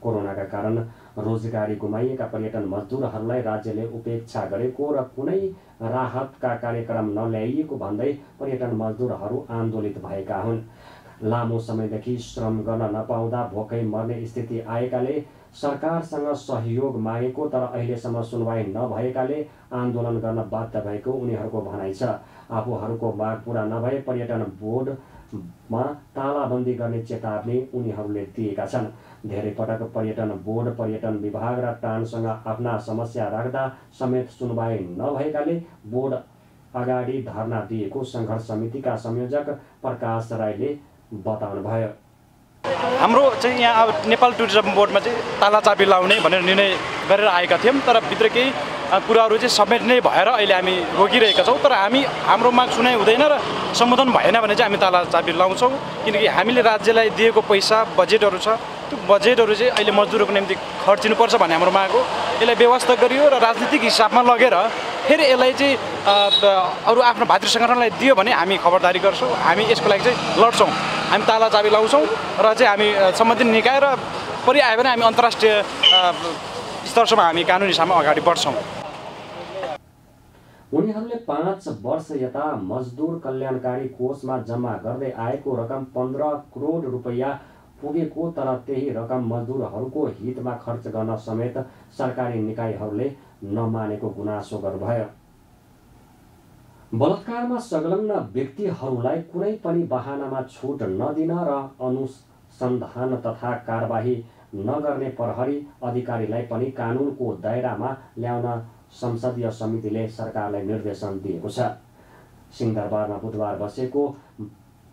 कोरोनाका कारण रोजगारी गुमाइएका पर्यटन मजदुरहरूलाई राज्यले उपेक्षा गरेको र कुनै राहतका कार्यक्रम नल्याइएको भन्दै पर्यटन मजदुरहरू आन्दोलित भएका हुन्। लामो समयदेखि श्रम गर्न नपाउँदा भोकै मर्ने स्थिति आएकाले सरकारसँग सहयोग मागेको तर अहिलेसम्म सुनवाई नभएकाले आन्दोलन गर्न बाध्य भएको उनीहरूको भनाइ छ। आफूहरूको माग पूरा नभए पर्यटन बोर्डमा तालाबन्दी गर्ने चेतावनी उनीहरूले दिएका छन्। धेरै पटक पर्यटन बोर्ड, पर्यटन विभाग र टानसँग आफ्ना समस्या राख्दा समेत सुनवाई नभएकाले बोर्ड अगाडि धरना दिएको सङ्घर्ष समितिका संयोजक प्रकाश राईले बताउनुभयो। हाम्रो चाहिँ यहाँ अब नेपाल टुरिज्म बोर्डमा चाहिँ तालाचाबी लाउने भनेर निर्णय गरेर आएका थियौँ, तर भित्र केही कुराहरू चाहिँ समेट्ने भएर अहिले हामी रोकिरहेका छौँ। तर हाम्रो माग सुनाइ हुँदैन र सम्बोधन भएन भने चाहिँ हामी तालाचाबी लाउँछौँ, किनकि हामीले राज्यलाई दिएको पैसा बजेटहरू छ, त्यो बजेटहरू चाहिँ अहिले मजदुरको निम्ति खर्चिनुपर्छ भन्ने हाम्रो माग हो। यसलाई व्यवस्था गरियो र राजनीतिक हिसाबमा लगेर फेरि यसलाई चाहिँ अरू आफ्नो भातृ सङ्गठनलाई दियो भने हामी खबरदारी गर्छौँ। हामी यसको लागि चाहिँ लड्छौँ, हामी तालाचाबी लाउँछौँ र चाहिँ हामी सम्बन्धित निकाय र परि आयो भने हामी अन्तर्राष्ट्रिय स्तरसम्म हामी कानुनी हिसाबमा अगाडि बढ्छौँ। उनीहरूले 5 वर्ष यता मजदुर कल्याणकारी कोषमा जम्मा गर्दै आएको रकम 15 करोड रुपैयाँ पुगेको, तर त्यही रकम मजदुरहरूको हितमा खर्च गर्न समेत सरकारी निकायहरूले नमानेको गुनासो गर्नुभयो। बलात्कारमा संलग्न व्यक्तिहरूलाई कुनै पनि बहानामा छुट नदिन र अनुसन्धान तथा कारबाही नगर्ने प्रहरी अधिकारीलाई पनि कानुनको दायरामा ल्याउन संसदीय समितिले सरकारलाई निर्देशन दिएको छ। सिंहदरबारमा बुधबार बसेको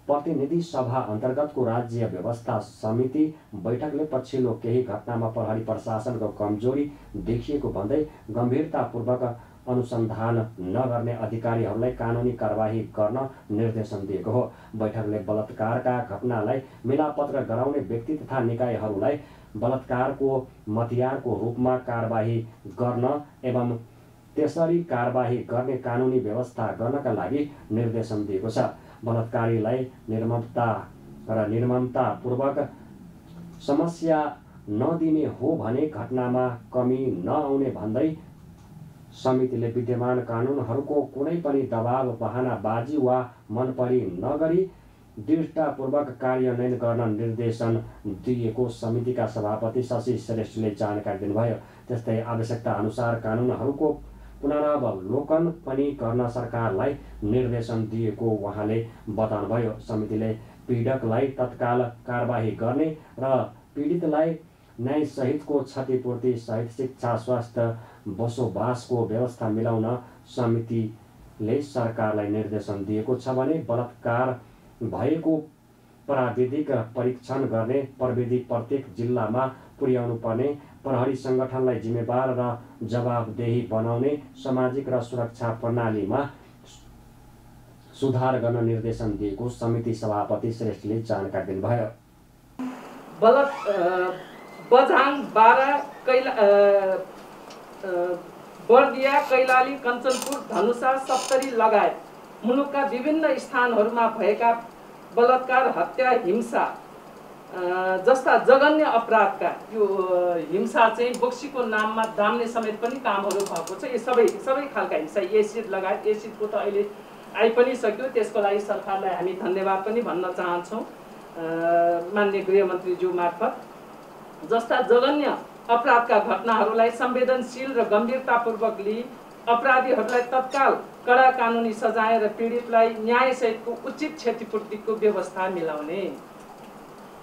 प्रतिनिधि सभा अन्तर्गतको राज्य व्यवस्था समिति बैठकले पछिल्लो केही घटनामा प्रहरी प्रशासनको कमजोरी देखिएको भन्दै गम्भीरतापूर्वक अनुसन्धान नगर्ने अधिकारीहरूलाई कानुनी कारबाही गर्न निर्देशन दिएको हो। बैठकले बलात्कारका घटनालाई मिलापत्र गराउने व्यक्ति तथा निकायहरूलाई बलात्कारको मतियारको रूपमा कारबाही गर्न एवं त्यसरी कारबाही गर्ने कानुनी व्यवस्था गर्नका लागि निर्देशन दिएको छ। बलात्कारीलाई निर्ममतापूर्वक समस्या नदिने हो भने घटनामा कमी नआउने भन्दै समितिले विद्यमान कानुनहरूको कुनै पनि दबाव, बहानाबाजी वा मनपरी नगरी दृढतापूर्वक कार्यान्वयन गर्न निर्देशन दिएको समितिका सभापति शशि श्रेष्ठले जानकारी दिनुभयो। त्यस्तै आवश्यकता अनुसार कानुनहरूको पुनरावलोकन पनि गर्न सरकारलाई निर्देशन दिएको उहाँले बताउनुभयो। समितिले पीडकलाई तत्काल कारबाही गर्ने र पीडितलाई न्याय सहितको क्षतिपूर्ति सहित शिक्षा, स्वास्थ्य, बसोबासको व्यवस्था मिलाउन समितिले सरकारलाई निर्देशन दिएको छ भने बलात्कार भएको प्राविधिक परीक्षण गर्ने प्रविधि प्रत्येक जिल्लामा पुर्याउनु पर्ने, प्रहरी संगठनलाई जिम्मेवार र जवाबदेही बनाउने, सामाजिक र सुरक्षा प्रणालीमा सुधार गर्न निर्देशन दिएको समिति सभापति श्रेष्ठले जानकारी दिनुभयो। बझाङ, बारा, बर्दिया, कैलाली, कञ्चनपुर, धनुषा, सप्तरी लगायत मुलुकका विभिन्न स्थानहरूमा भएका बलात्कार, हत्या, हिंसा जस्ता जघन्य अपराधका यो हिंसा चाहिँ बोक्सीको नाममा दाम्ने समेत पनि कामहरू भएको छ। यो सबै खालका हिंसा, एसिड लगायत, एसिडको त अहिले आइ पनि सक्यो, त्यसको लागि सरकारलाई हामी धन्यवाद पनि भन्न चाहन्छौँ माननीय गृहमन्त्रीज्यू मार्फत। जस्ता जघन्य अपराधका घटनाहरूलाई संवेदनशील र गम्भीरतापूर्वक लिई अपराधीहरूलाई तत्काल कडा कानुनी सजाय र पीडितलाई न्यायसहितको उचित क्षतिपूर्तिको व्यवस्था मिलाउने।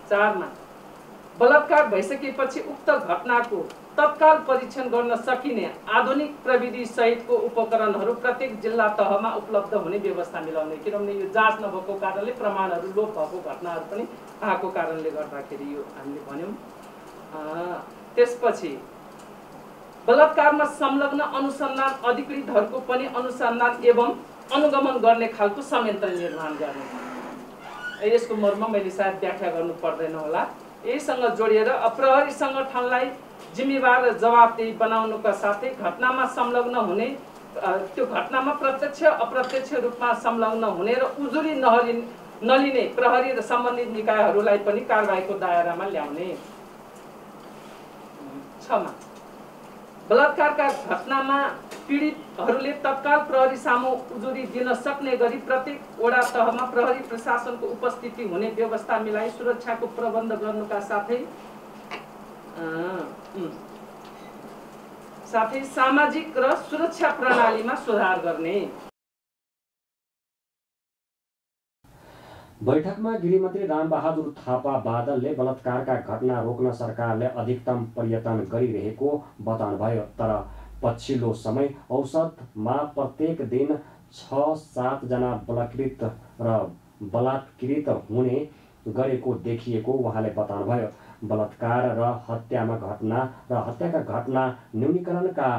4 मा बलात्कार भइसकेपछि उक्त घटनाको तत्काल परीक्षण गर्न सकिने आधुनिक प्रविधि सहितको उपकरणहरू प्रत्येक जिल्ला तहमा उपलब्ध हुने व्यवस्था मिलाउने। किनभने यो जाँच नभएको कारणले प्रमाणहरू लोप भएको घटनाहरू पनि भएको कारणले गर्दाखेरि यो हामीले भन्यौँ। त्यसपछि बलात्कारमा संलग्न अनुसन्धान अधिकृतहरूको पनि अनुसन्धान एवं अनुगमन गर्ने खालको संयन्त्र निर्माण गर्ने। यसको मर्म मैले सायद व्याख्या गर्नु पर्दैन होला। यहीसँग जोडिएर प्रहरी सङ्गठनलाई जिम्मेवार र जवाबदेही बनाउनुका साथै घटनामा संलग्न हुने, त्यो घटनामा प्रत्यक्ष अप्रत्यक्ष रूपमा संलग्न हुने र उजुरी नलिने प्रहरी र सम्बन्धित निकायहरूलाई पनि कारबाहीको दायरामा ल्याउने। 6 मा बलात्कारका घटनामा पीडितहरूले तत्काल प्रहरी सामु उजुरी दिन सक्ने गरी प्रत्येक वडा तहमा प्रहरी प्रशासनको उपस्थिति हुने व्यवस्था मिलाई सुरक्षाको प्रबन्ध गर्नुका साथै सामाजिक र सुरक्षा प्रणालीमा सुधार गर्ने। बैठकमा गृहमन्त्री रामबहादुर थापा बादलले बलात्कारका घटना रोक्न सरकारले अधिकतम प्रयत्न गरिरहेको बताउनुभयो। तर पछिल्लो समय औसतमा प्रत्येक दिन 6-7 जना बलात्कृत हुने गरेको देखिएको उहाँले बताउनुभयो। बलात्कार र हत्याका घटना न्यूनीकरणका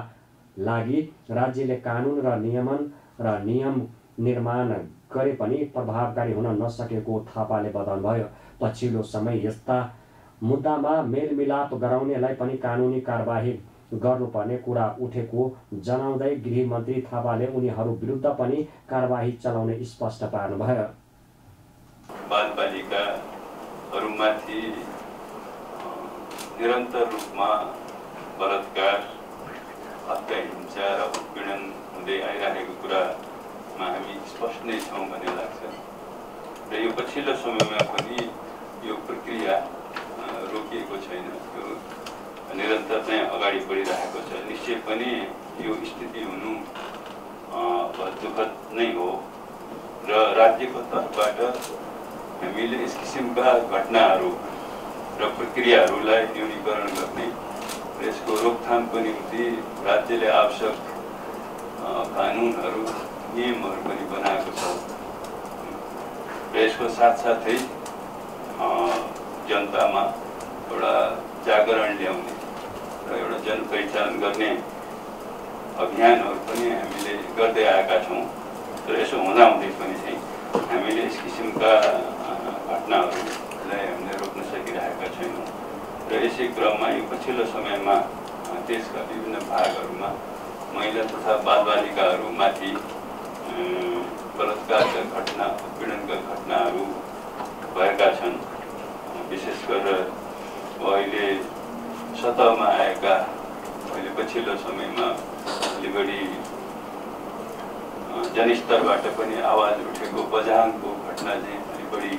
लागि राज्यले कानुन र नियम निर्माण गरे पनि प्रभावकारी हुन नसकेको थापाले बताउनुभयो। पछिल्लो समय यस्ता मुद्दामा मेलमिलाप गराउनेलाई पनि कानुनी कारबाही गर्नुपर्ने कुरा उठेको जनाउँदै गृहमन्त्री थापाले उनीहरू विरुद्ध पनि कारबाही चलाउने स्पष्ट पार्नुभयो। बालबालिकाहरूमाथि निरन्तर रूपमा बलात्कार, हत्या, हिंसा र उत्पीडन हुँदै आइरहेको कुरामा हामी स्पष्ट नै छौँ भन्ने लाग्छ र यो पछिल्लो समयमा पनि यो प्रक्रिया रोकिएको छैन, यो निरन्तर नै अगाडि बढिरहेको छ। निश्चय पनि यो स्थिति हुनु दुःखद नै हो र राज्यको तर्फबाट हामीले यस किसिमका घटनाहरू र प्रक्रियाहरूलाई न्यूनीकरण गर्ने र यसको रोकथामको निम्ति राज्यले आवश्यक कानुनहरू नियमहरू पनि बनाएको छ र यसको साथसाथै जनतामा एउटा जागरण ल्याउने र एउटा जनपहिचान गर्ने अभियानहरू पनि हामीले गर्दै आएका छौँ र यसो हुँदाहुँदै पनि चाहिँ हामीले यस किसिमका घटनाहरूलाई हामीले रोक्न सकिरहेका छैनौँ र यसै क्रममा यो पछिल्लो समयमा देशका विभिन्न भागहरूमा महिला तथा बालबालिकाहरूमाथि बलात्कारका घटना, उत्पीडनका घटनाहरू भएका छन्। विशेष गरेर अहिले सतहमा आएका अहिले पछिल्लो समयमा अलि बढी जनस्तरबाट पनि आवाज उठेको बझाङको घटना चाहिँ अलि बढी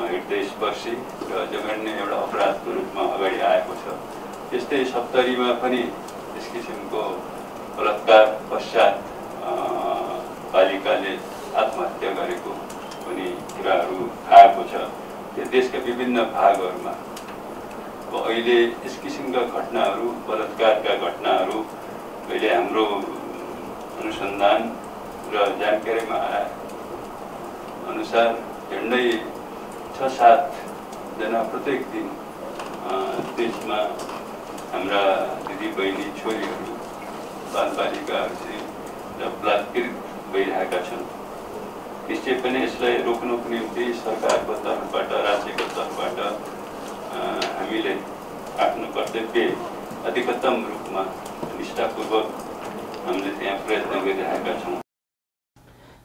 हृदयस्पर्शी र जघन्य एउटा अपराधको रूपमा अगाडि आएको छ। त्यस्तै सप्तरीमा पनि यस किसिमको बलात्कार पश्चात बालिकाले आत्महत्या गरेको पनि कुराहरू आएको छ। यो देशका विभिन्न भागहरूमा अब अहिले यस किसिमका घटनाहरू, बलात्कारका घटनाहरू अहिले हाम्रो अनुसन्धान र जानकारीमा आए अनुसार झन्डै 6-7 जना प्रत्येक दिन देशमा हाम्रा दिदीबहिनी, छोरीहरू, बालबालिकाहरू चाहिँ बलात्कृत भइरहेका छन्। निश्चय पनि यसलाई रोक्नको निम्ति सरकारको तर्फबाट, राज्यको तर्फबाट हामीले आफ्नो कर्तव्य अधिकतम रूपमा निष्ठापूर्वक हामीले त्यहाँ प्रयत्न गरिरहेका छौँ।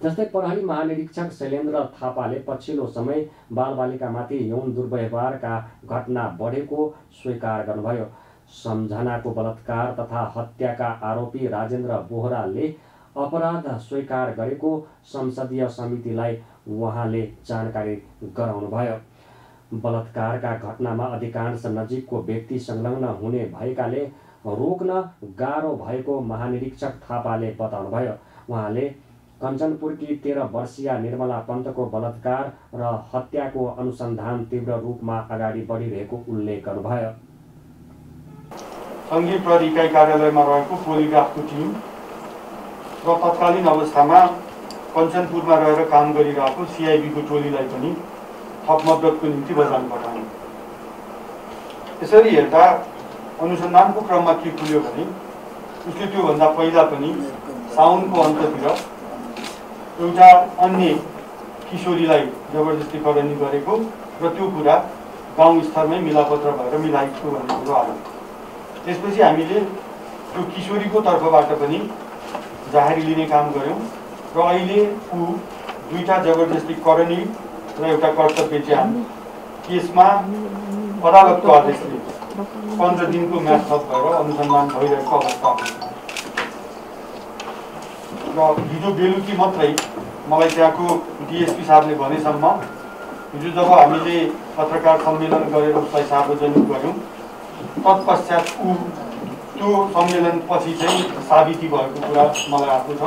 जस्तै प्रहरी महानिरीक्षक शैलेन्द्र थापाले पछिल्लो समय बालबालिकामाथि यौन दुर्व्यवहारका घटना बढेको स्वीकार गर्नुभयो। सम्झनाको बलात्कार तथा हत्याका आरोपी राजेन्द्र बोहराले अपराध स्वीकार गरेको संसदीय समितिलाई उहाँले जानकारी गराउनुभयो। बलात्कारका घटनामा अधिकांश नजिकको व्यक्ति संलग्न हुने भएकाले रोक्न गाह्रो भएको महानिरीक्षक थापाले बताउनुभयो। उहाँले कञ्चनपुरकी 13 वर्षीय निर्मला पन्तको बलात्कार र हत्याको अनुसन्धान तीव्र रूपमा अगाडि बढिरहेको उल्लेख गर्नुभयो। सङ्घीय प्रहरी इकाइ कार्यालयमा रहेको पोलिग्राफको टिम र तत्कालीन अवस्थामा कञ्चनपुरमा रहेर काम गरिरहेको सिआइबीको टोलीलाई पनि थप मद्दतको निम्ति बजारमा पठाउने। यसरी हेर्दा अनुसन्धानको क्रममा के खुल्यो भने उसले त्योभन्दा पहिला पनि साउनको अन्ततिर एउटा अन्य किशोरीलाई जबरजस्तीकरण गरेको र त्यो कुरा गाउँ स्तरमै मिलापत्र भएर मिलाइएको भन्ने कुरो आयो। त्यसपछि हामीले त्यो किशोरीको तर्फबाट पनि जाहेरी लिने काम गऱ्यौँ र अहिले ऊ 2टा जबरजस्तीकरण र एउटा कर्तव्य ज्यान केसमा अदालतको आदेशले 15 दिनको म्याद थप भएर अनुसन्धान भइरहेको अवस्था हो। र हिजो बेलुकी मात्रै मलाई त्यहाँको डिएसपी साहबले भनेसम्म हिजो जब हामीले पत्रकार सम्मेलन गरेर उसलाई सार्वजनिक गऱ्यौँ तत्पश्चात ऊ त्यो सम्मेलनपछि चाहिँ साबिती भएको कुरा मलाई आएको छ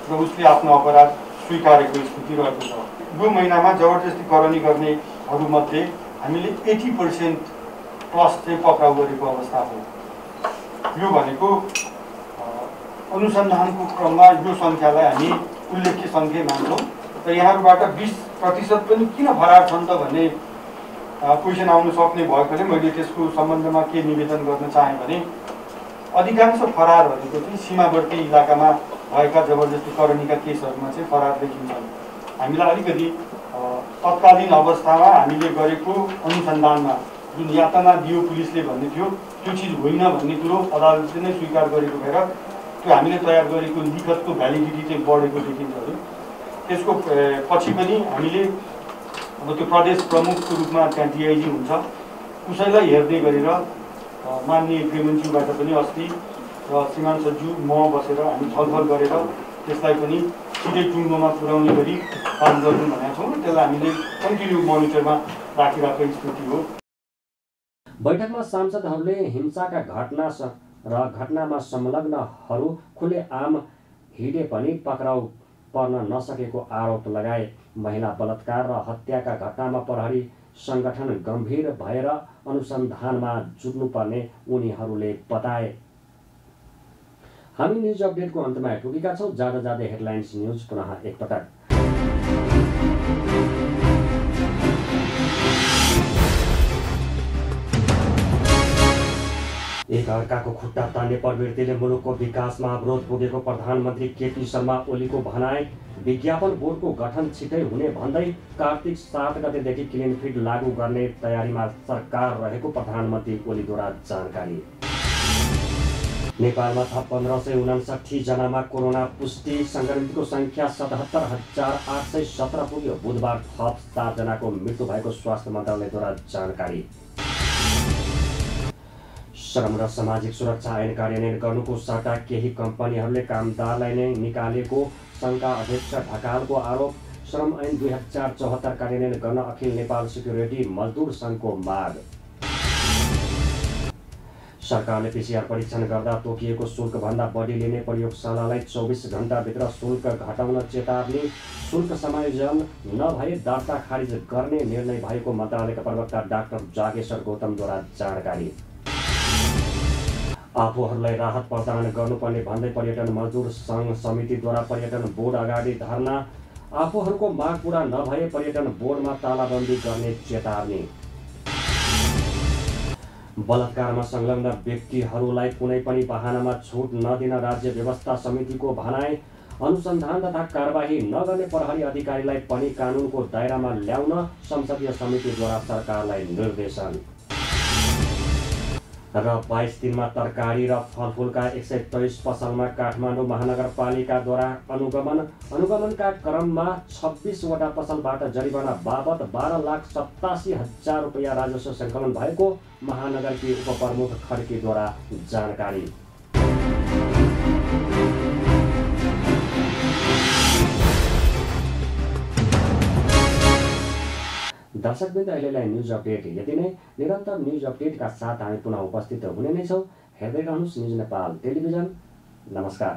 र उसले आफ्नो अपराध स्वीकारेको स्थिति रहेको छ। यो महिनामा जबरजस्तीकरण गर्नेहरूमध्ये हामीले 80% प्लस चाहिँ पक्राउ गरेको अवस्था हो। यो भनेको अनुसन्धानको क्रममा यो सङ्ख्यालाई हामी उल्लेख्य सङ्ख्या मान्छौँ र यहाँहरूबाट 20% पनि किन फरार छन् त भन्ने क्वेसन आउन सक्ने भएकोले मैले त्यसको सम्बन्धमा के निवेदन गर्न चाहेँ भने अधिकांश फरारहरूको चाहिँ सीमावर्ती इलाकामा भएका जबरजस्तीकरणका केसहरूमा चाहिँ फरार देखिन्छन्। हामीलाई अलिकति तत्कालीन अवस्थामा हामीले गरेको अनुसन्धानमा जुन यातना दियो पुलिसले भन्ने थियो त्यो चिज होइन भन्ने कुरो अदालतले नै स्वीकार गरेको भएर त्यो हामीले तयार गरेको लिखतको भ्यालिडिटी चाहिँ बढेको देखिन्छ। त्यसको पछि पनि हामीले अब त्यो प्रदेश प्रमुखको रूपमा त्यहाँ डिआइजी हुन्छ उसैलाई हेर्दै गरेर माननीय गृहमन्त्रीबाट पनि अस्ति र श्रीमान सचिव म बसेर हामी छलफल गरेर त्यसलाई पनि छिटै टुङ्गोमा पुर्याउने गरी काम गर्नु भनेका छौँ र त्यसलाई हामीले कन्टिन्यू मोनिटरमा राखिरहेको स्थिति हो। बैठकमा सांसदहरूले हिंसाका घटनामा संलग्नहरू खुलेआम हिँडे पनि पक्राउ पर्न नसकेको आरोप लगाए। महिला बलात्कार र हत्याका घटनामा प्रहरी संगठन गम्भीर भएर अनुसन्धानमा जुट्नुपर्ने उनीहरूले बताए। हामी न्युज अपडेटको अन्तमा आइपुगेका छौँ। जाँदा जाँदै हेडलाइन्स न्युज पुनः एकपटक। एक अर्काको खुट्टा तान्ने प्रवृत्तिले मुलुकको विकासमा अवरोध पुगेको प्रधानमन्त्री केपी शर्मा ओलीको भनाई। विज्ञापन बोर्डको गठन छिटै हुने भन्दै कार्तिक 7 गतेदेखि क्लिन फिड लागू गर्ने तयारीमा सरकार रहेको प्रधानमन्त्री ओलीद्वारा जानकारी। नेपालमा थप 1559 जनामा कोरोना पुष्टि। संक्रमितको संख्या 77,817 पुग्यो। बुधबार थप 7 जनाको मृत्यु भएको स्वास्थ्य मन्त्रालयद्वारा जानकारी। श्रम र सामाजिक सुरक्षा ऐन कार्यान्वयन गर्नुको सट्टा केही कम्पनीहरूले कामदारलाई नै निकालेको सङ्घका अध्यक्ष ढकालको आरोप। श्रम ऐन 2074 कार्यान्वयन गर्न अखिल नेपाल सिक्युरिटी मजदुर सङ्घको माग। सरकारले पिसिआर परीक्षण गर्दा तोकिएको शुल्कभन्दा बढी लिने प्रयोगशालालाई 24 घण्टाभित्र शुल्क घटाउन चेतावनी। शुल्क समायोजन नभए दर्ता खारिज गर्ने निर्णय भएको मन्त्रालयका प्रवक्ता डाक्टर जागेश्वर गौतमद्वारा जानकारी। आफूहरूलाई राहत प्रदान गर्नुपर्ने भन्दै पर्यटन मजदुर सङ्घ समितिद्वारा पर्यटन बोर्ड अगाडि धरना। आफूहरूको माग पूरा नभए पर्यटन बोर्डमा तालाबन्दी गर्ने चेतावनी। बलात्कारमा संलग्न व्यक्तिहरूलाई कुनै पनि बहानामा छुट नदिन राज्य व्यवस्था समितिको भनाई। अनुसन्धान तथा कारबाही नगर्ने प्रहरी अधिकारीलाई पनि कानुनको दायरामा ल्याउन संसदीय समितिद्वारा सरकारलाई निर्देशन। र 22 दिनमा तरकारी र फलफुलका 123 पसलमा काठमाडौँ महानगरपालिकाद्वारा अनुगमनका क्रममा 26 वटा पसलबाट जरिवाना बाबत 12,87,000 रुपियाँ राजस्व सङ्कलन भएको महानगरकी उपप्रमुख खड्कीद्वारा जानकारी। दर्शकवृन्द, अहिलेलाई न्युज अपडेट यति नै। निरन्तर न्युज अपडेटका साथ हामी पुनः उपस्थित हुने नै छौँ। हेर्दै रहनुहोस् न्युज नेपाल टेलिभिजन। नमस्कार।